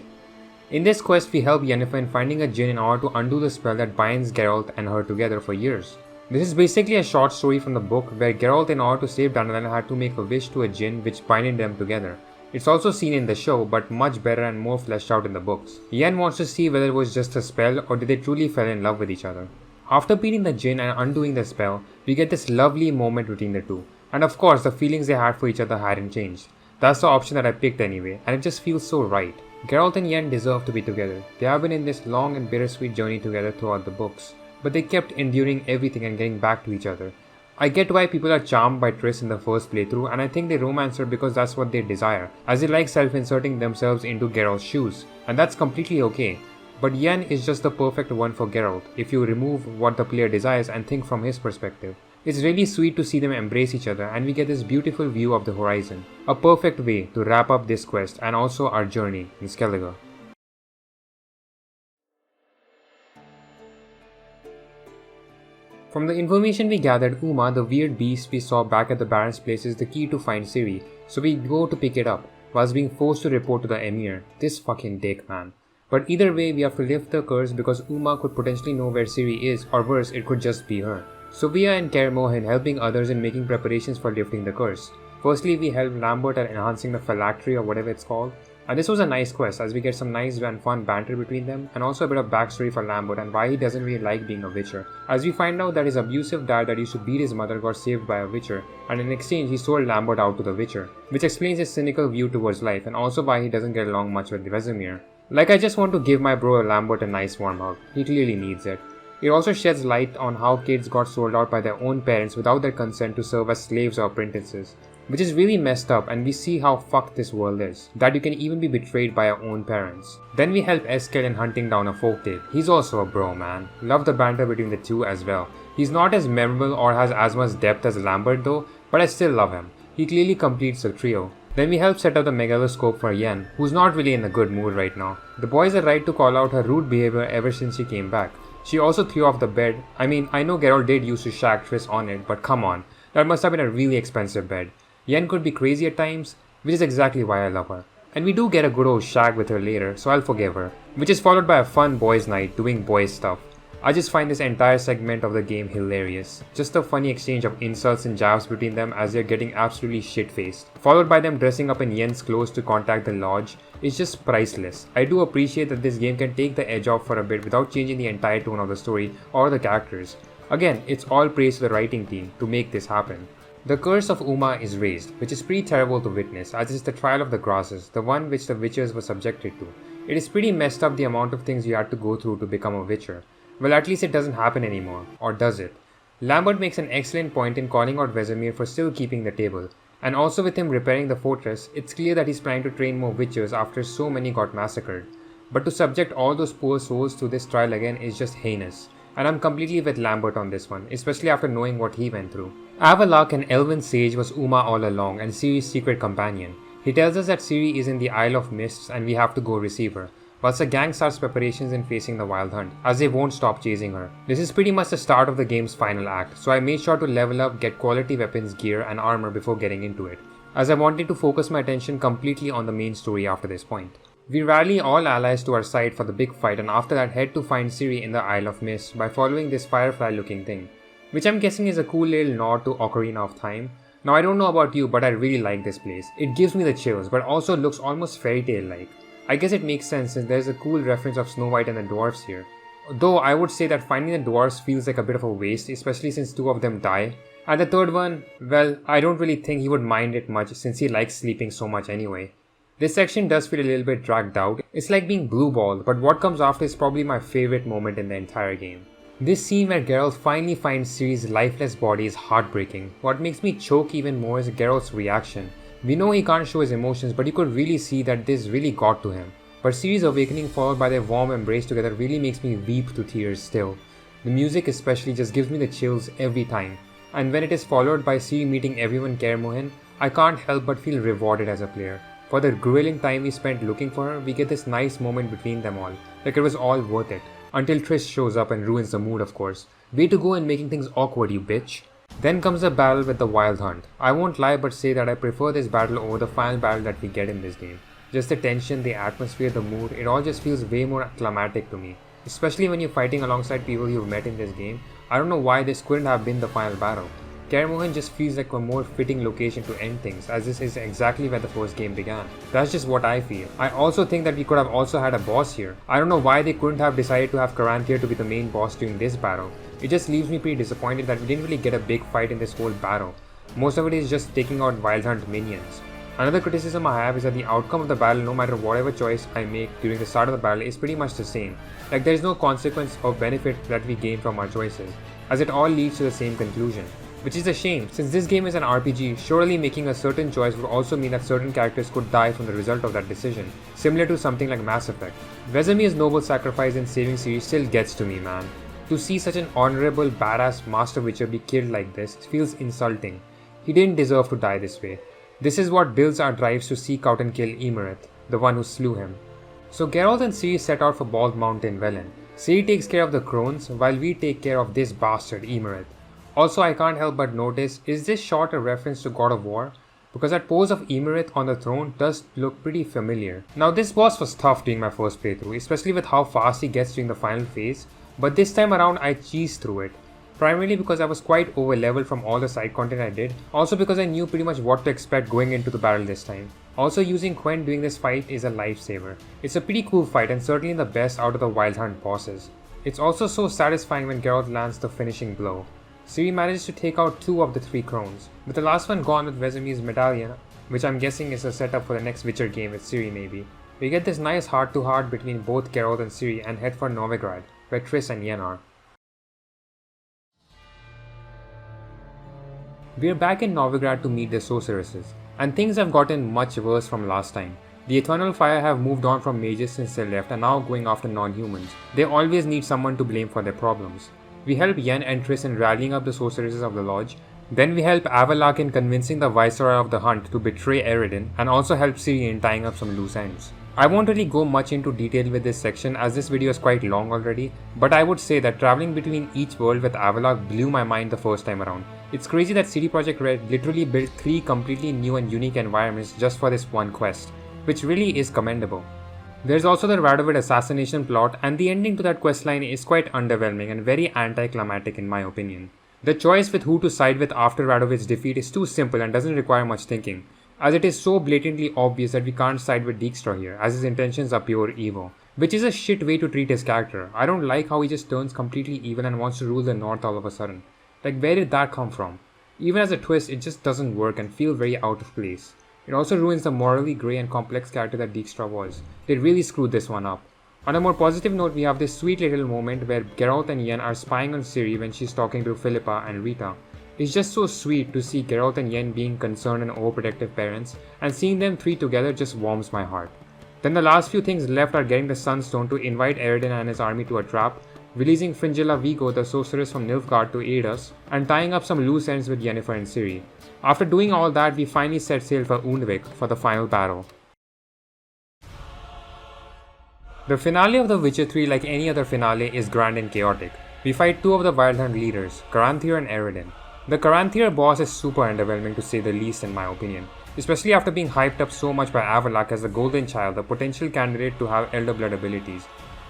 In this quest, we help Yennefer in finding a djinn in order to undo the spell that binds Geralt and her together for years. This is basically a short story from the book where Geralt, in order to save Danadan, had to make a wish to a djinn which binded them together. It's also seen in the show, but much better and more fleshed out in the books. Yen wants to see whether it was just a spell or did they truly fall in love with each other. After beating the djinn and undoing the spell, we get this lovely moment between the two. And of course, the feelings they had for each other hadn't changed. That's the option that I picked anyway, and it just feels so right. Geralt and Yen deserve to be together. They have been in this long and bittersweet journey together throughout the books, but they kept enduring everything and getting back to each other. I get why people are charmed by Triss in the first playthrough, and I think they romance her because that's what they desire, as they like self-inserting themselves into Geralt's shoes, and that's completely okay. But Yen is just the perfect one for Geralt, if you remove what the player desires and think from his perspective. It's really sweet to see them embrace each other, and we get this beautiful view of the horizon. A perfect way to wrap up this quest and also our journey in Skellige. From the information we gathered, Uma, the weird beast we saw back at the Baron's place, is the key to find Ciri, so we go to pick it up, whilst being forced to report to the Emir. This fucking dick, man. But either way, we have to lift the curse because Uma could potentially know where Ciri is, or worse, it could just be her. So we are in Kaer Morhan helping others in making preparations for lifting the curse. Firstly, we help Lambert at enhancing the phylactery or whatever it's called. And this was a nice quest as we get some nice and fun banter between them, and also a bit of backstory for Lambert and why he doesn't really like being a Witcher. As we find out that his abusive dad that used to beat his mother got saved by a Witcher, and in exchange he sold Lambert out to the Witcher, which explains his cynical view towards life and also why he doesn't get along much with Vesemir. Like, I just want to give my bro Lambert a nice warm hug. He clearly needs it. It also sheds light on how kids got sold out by their own parents without their consent to serve as slaves or apprentices, which is really messed up, and we see how fucked this world is, that you can even be betrayed by your own parents. Then we help Eskel in hunting down a folktale. He's also a bro, man. Love the banter between the two as well. He's not as memorable or has as much depth as Lambert though, but I still love him. He clearly completes the trio. Then we help set up the megaloscope for Yen, who's not really in a good mood right now. The boys are right to call out her rude behavior ever since she came back. She also threw off the bed. I mean, I know Geralt did used to shag Triss on it, but come on, that must have been a really expensive bed. Yen could be crazy at times, which is exactly why I love her. And we do get a good old shag with her later, so I'll forgive her, which is followed by a fun boys' night doing boys' stuff. I just find this entire segment of the game hilarious. Just a funny exchange of insults and jabs between them as they're getting absolutely shit-faced, followed by them dressing up in Yen's clothes to contact the lodge. It's just priceless. I do appreciate that this game can take the edge off for a bit without changing the entire tone of the story or the characters. Again, it's all praise to the writing team to make this happen. The curse of Uma is raised, which is pretty terrible to witness, as is the trial of the grasses, the one which the Witchers were subjected to. It is pretty messed up the amount of things you had to go through to become a Witcher. Well, at least it doesn't happen anymore, or does it? Lambert makes an excellent point in calling out Vesemir for still keeping the table, and also with him repairing the fortress, it's clear that he's trying to train more Witchers after so many got massacred. But to subject all those poor souls to this trial again is just heinous, and I'm completely with Lambert on this one, especially after knowing what he went through. Avalok, an elven sage, was Uma all along and Ciri's secret companion. He tells us that Ciri is in the Isle of Mists and we have to go receive her, whilst the gang starts preparations in facing the Wild Hunt, as they won't stop chasing her. This is pretty much the start of the game's final act, so I made sure to level up, get quality weapons, gear and armor before getting into it, as I wanted to focus my attention completely on the main story after this point. We rally all allies to our side for the big fight and after that head to find Ciri in the Isle of Mist by following this firefly looking thing, which I'm guessing is a cool little nod to Ocarina of Time. Now I don't know about you, but I really like this place. It gives me the chills, but also looks almost fairy tale like. I guess it makes sense since there's a cool reference of Snow White and the dwarves here. Though I would say that finding the dwarves feels like a bit of a waste, especially since two of them die. And the third one, well, I don't really think he would mind it much since he likes sleeping so much anyway. This section does feel a little bit dragged out. It's like being blue balled, but what comes after is probably my favorite moment in the entire game. This scene where Geralt finally finds Ciri's lifeless body is heartbreaking. What makes me choke even more is Geralt's reaction. We know he can't show his emotions, but you could really see that this really got to him. But Ciri's awakening followed by their warm embrace together really makes me weep to tears still. The music especially just gives me the chills every time. And when it is followed by Ciri meeting everyone in Kaer Morhen, I can't help but feel rewarded as a player. For the grueling time we spent looking for her, we get this nice moment between them all, like it was all worth it. Until Triss shows up and ruins the mood, of course. Way to go in making things awkward, you bitch. Then comes the battle with the Wild Hunt. I won't lie but say that I prefer this battle over the final battle that we get in this game. Just the tension, the atmosphere, the mood, it all just feels way more climatic to me. Especially when you're fighting alongside people you've met in this game. I don't know why this couldn't have been the final battle. Kaer Morhen just feels like a more fitting location to end things, as this is exactly where the first game began. That's just what I feel. I also think that we could have also had a boss here. I don't know why they couldn't have decided to have Karanthir to be the main boss during this battle. It just leaves me pretty disappointed that we didn't really get a big fight in this whole battle. Most of it is just taking out Wild Hunt minions. Another criticism I have is that the outcome of the battle, no matter whatever choice I make during the start of the battle, is pretty much the same. Like there is no consequence or benefit that we gain from our choices, as it all leads to the same conclusion. which is a shame since this game is an RPG. Surely making a certain choice would also mean that certain characters could die from the result of that decision, similar to something like Mass Effect. Vesemir's noble sacrifice in saving Ciri still gets to me, man. To see such an honorable, badass Master Witcher be killed like this feels insulting. He didn't deserve to die this way. This is what builds our drives to seek out and kill Emerith, the one who slew him. So Geralt and Ciri set out for Bald Mountain Velen. Ciri takes care of the crones, while we take care of this bastard Emerith. Also, I can't help but notice, is this shot a reference to God of War? Because that pose of Emerith on the throne does look pretty familiar. Now this boss was tough during my first playthrough, especially with how fast he gets during the final phase, but this time around I cheesed through it. Primarily because I was quite over leveled from all the side content I did, also because I knew pretty much what to expect going into the battle this time. Also using Quen during this fight is a lifesaver. It's a pretty cool fight and certainly the best out of the Wild Hunt bosses. It's also so satisfying when Geralt lands the finishing blow. Ciri manages to take out 2 of the 3 crones, with the last one gone with Vesemir's medallion, which I'm guessing is a setup for the next Witcher game with Ciri maybe. We get this nice heart-to-heart between both Geralt and Ciri and head for Novigrad, where Triss and Yen are. We're back in Novigrad to meet the sorceresses, and things have gotten much worse from last time. The Eternal Fire have moved on from mages since they left and now going after non-humans. They always need someone to blame for their problems. We help Yen and Triss in rallying up the sorceresses of the lodge. Then we help Avallac'h in convincing the Viceroy of the Hunt to betray Eredin, and also help Ciri in tying up some loose ends. I won't really go much into detail with this section as this video is quite long already, but I would say that traveling between each world with Avallac'h blew my mind the first time around. It's crazy that CD PROJEKT Red literally built 3 completely new and unique environments just for this one quest, which really is commendable. There's also the Radovid assassination plot, and the ending to that questline is quite underwhelming and very anticlimactic in my opinion. The choice with who to side with after Radovid's defeat is too simple and doesn't require much thinking, as it is so blatantly obvious that we can't side with Dijkstra here, as his intentions are pure evil. Which is a shit way to treat his character. I don't like how he just turns completely evil and wants to rule the north all of a sudden. Like, where did that come from? Even as a twist, it just doesn't work and feel very out of place. It also ruins the morally grey and complex character that Dijkstra was. They really screwed this one up. On a more positive note, we have this sweet little moment where Geralt and Yen are spying on Ciri when she's talking to Philippa and Rita. It's just so sweet to see Geralt and Yen being concerned and overprotective parents, and seeing them 3 together just warms my heart. Then the last few things left are getting the Sunstone to invite Eredin and his army to a trap, releasing Fringilla Vigo, the sorceress from Nilfgaard, to aid us, and tying up some loose ends with Yennefer and Ciri. After doing all that, we finally set sail for Undvik for the final battle. The finale of The Witcher 3, like any other finale, is grand and chaotic. We fight 2 of the Wild Hunt leaders, Caranthir and Eredin. The Caranthir boss is super underwhelming to say the least in my opinion, especially after being hyped up so much by Avallac'h as the Golden Child, the potential candidate to have Elder Blood abilities.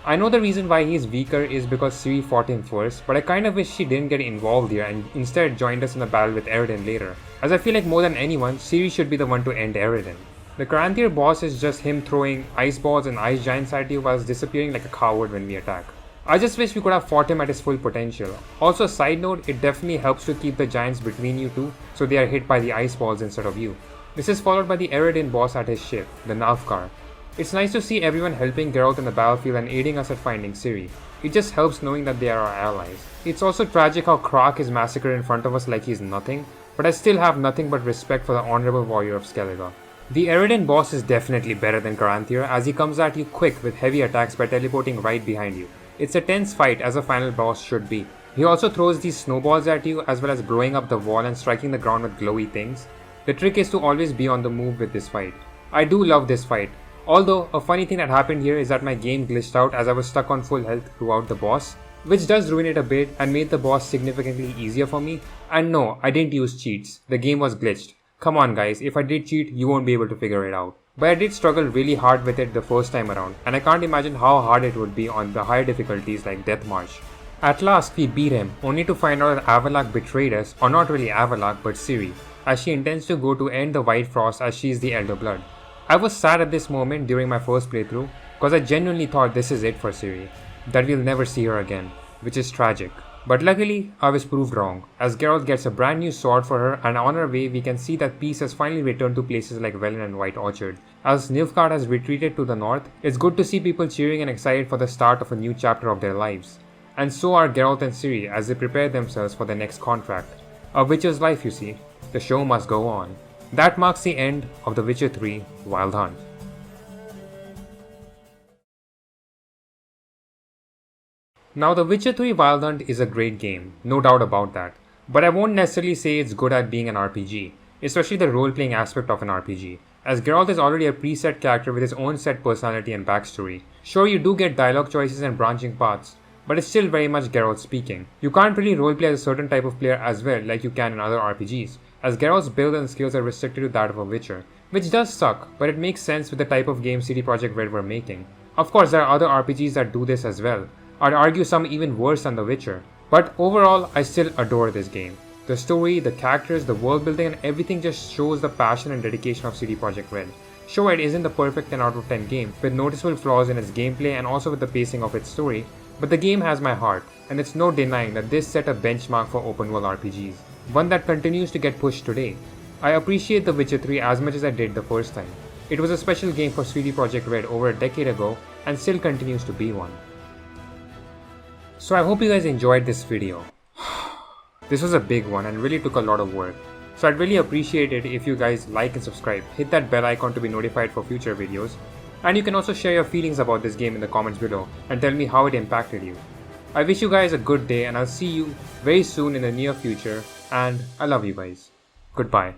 I know the reason why he is weaker is because Ciri fought him first, but I kind of wish she didn't get involved here and instead joined us in the battle with Eredin later, as I feel like more than anyone, Ciri should be the one to end Eredin. The Caranthir boss is just him throwing ice balls and ice giants at you whilst disappearing like a coward when we attack. I just wish we could have fought him at his full potential. Also, side note, it definitely helps to keep the giants between you two, so they are hit by the ice balls instead of you. This is followed by the Eredin boss at his ship, the Nalfgaard. It's nice to see everyone helping Geralt in the battlefield and aiding us at finding Ciri. It just helps knowing that they are our allies. It's also tragic how Krak is massacred in front of us like he's nothing, but I still have nothing but respect for the honorable warrior of Skellige. The Eredin boss is definitely better than Caranthir, as he comes at you quick with heavy attacks by teleporting right behind you. It's a tense fight as a final boss should be. He also throws these snowballs at you as well as blowing up the wall and striking the ground with glowy things. The trick is to always be on the move with this fight. I do love this fight. Although, a funny thing that happened here is that my game glitched out as I was stuck on full health throughout the boss, which does ruin it a bit and made the boss significantly easier for me. And no, I didn't use cheats. The game was glitched. Come on guys, if I did cheat, you won't be able to figure it out. But I did struggle really hard with it the first time around, and I can't imagine how hard it would be on the higher difficulties like Death March. At last, we beat him, only to find out that Avallac'h betrayed us, or not really Avallac'h but Ciri, as she intends to go to end the White Frost as she is the Elder Blood. I was sad at this moment during my first playthrough, because I genuinely thought this is it for Ciri, that we'll never see her again, which is tragic. But luckily, I was proved wrong, as Geralt gets a brand new sword for her, and on her way we can see that peace has finally returned to places like Velen and White Orchard. As Nilfgaard has retreated to the north, it's good to see people cheering and excited for the start of a new chapter of their lives. And so are Geralt and Ciri as they prepare themselves for the next contract. A Witcher's life, you see. The show must go on. That marks the end of The Witcher 3 Wild Hunt. Now, The Witcher 3 Wild Hunt is a great game, no doubt about that. But I won't necessarily say it's good at being an RPG, especially the role-playing aspect of an RPG, as Geralt is already a preset character with his own set personality and backstory. Sure, you do get dialogue choices and branching paths, but it's still very much Geralt speaking. You can't really roleplay as a certain type of player as well like you can in other RPGs, as Geralt's build and skills are restricted to that of a Witcher, which does suck, but it makes sense with the type of game CD PROJEKT Red were making. Of course, there are other RPGs that do this as well. I'd argue some even worse than The Witcher. But overall, I still adore this game. The story, the characters, the world building and everything just shows the passion and dedication of CD PROJEKT Red. Sure, it isn't the perfect 10 out of 10 game, with noticeable flaws in its gameplay and also with the pacing of its story, but the game has my heart, and it's no denying that this set a benchmark for open world RPGs, one that continues to get pushed today. I appreciate The Witcher 3 as much as I did the first time. It was a special game for CD PROJEKT Red over a decade ago and still continues to be one. So I hope you guys enjoyed this video. This was a big one and really took a lot of work. So I'd really appreciate it if you guys like and subscribe, hit that bell icon to be notified for future videos, and you can also share your feelings about this game in the comments below and tell me how it impacted you. I wish you guys a good day and I'll see you very soon in the near future, and I love you guys. Goodbye.